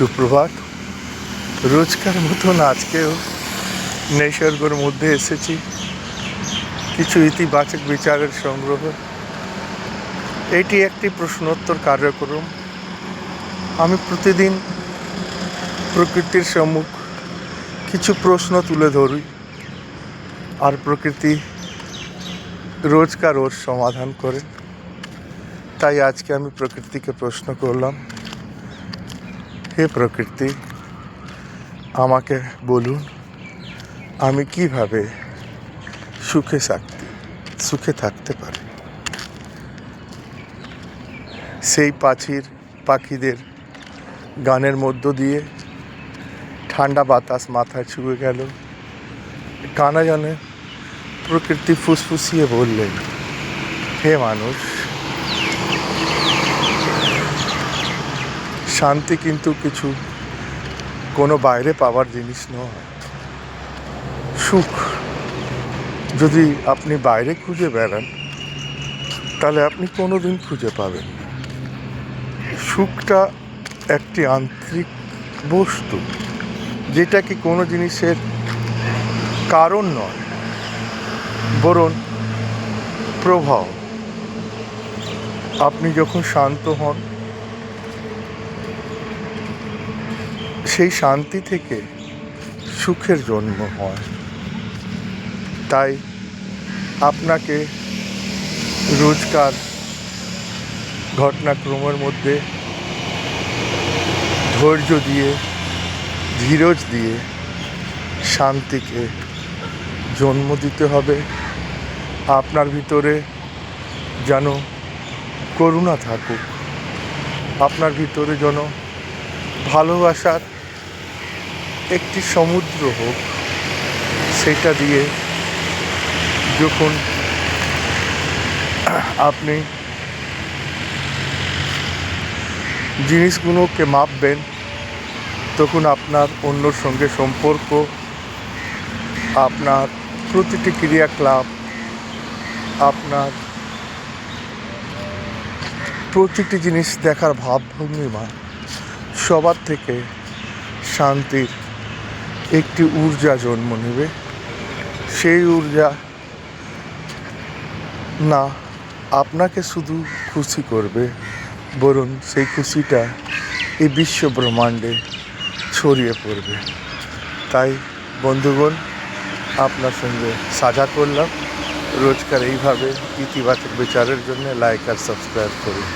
সুপ্রভাত। রোজকার মতন আজকেও নিসর্গের মধ্যে এসেছি কিছু ইতিবাচক বিচারের সংগ্রহ। এটি একটি প্রশ্নোত্তর কার্যক্রম। আমি প্রতিদিন প্রকৃতির সম্মুখ কিছু প্রশ্ন তুলে ধরি, আর প্রকৃতি রোজকার রোজ সমাধান করে। তাই আজকে আমি প্রকৃতিকে প্রশ্ন করলাম, হে প্রকৃতি, আমাকে বলুন আমি কিভাবে সুখে থাকতে পারি। সেই পাখিদের গানের মধ্য দিয়ে ঠান্ডা বাতাস মাথায় ছুঁয়ে গেল। কানা জানে প্রকৃতি ফুসফুসিয়ে বললেন, হে মানুষ, শান্তি কিন্তু কোনো বাইরে পাওয়ার জিনিস নয়। সুখ যদি আপনি বাইরে খুঁজে বেড়ান তাহলে আপনি কোনোদিন খুঁজে পাবেন না। সুখটা একটি আন্তরিক বস্তু, যেটা কি কোনো জিনিসের কারণ নয়, বরং প্রভাব। আপনি যখন শান্ত হন, সেই শান্তি থেকে সুখের জন্ম হয়। তাই আপনাকে রোজকার ঘটনাক্রমের মধ্যে ধৈর্য দিয়ে, ধীরজ দিয়ে শান্তিকে জন্ম দিতে হবে। আপনার ভিতরে যেন করুণা থাকুক, আপনার ভিতরে যেন ভালোবাসার একটি সমুদ্র হোক। সেটা দিয়ে যখন আপনি জিনিসগুলোকে মাপবেন, তখন আপনার অন্যর সঙ্গে সম্পর্ক, আপনার প্রতিটি ক্রিয়াকলাপ, আপনার প্রতিটি জিনিস দেখার ভাবভঙ্গিমা, সবার থেকে শান্তির একটি ঊর্জা জন্ম নেবে। সেই ঊর্জা না আপনাকে শুধু খুশি করবে, বরং সেই খুশিটা এই বিশ্ব ব্রহ্মাণ্ডে ছড়িয়ে পড়বে। তাই বন্ধুগণ, আপনার সঙ্গে সাঝা করলাম রোজকার এইভাবে ইতিবাচক বিচারের জন্য। লাইক আর সাবস্ক্রাইব করুন।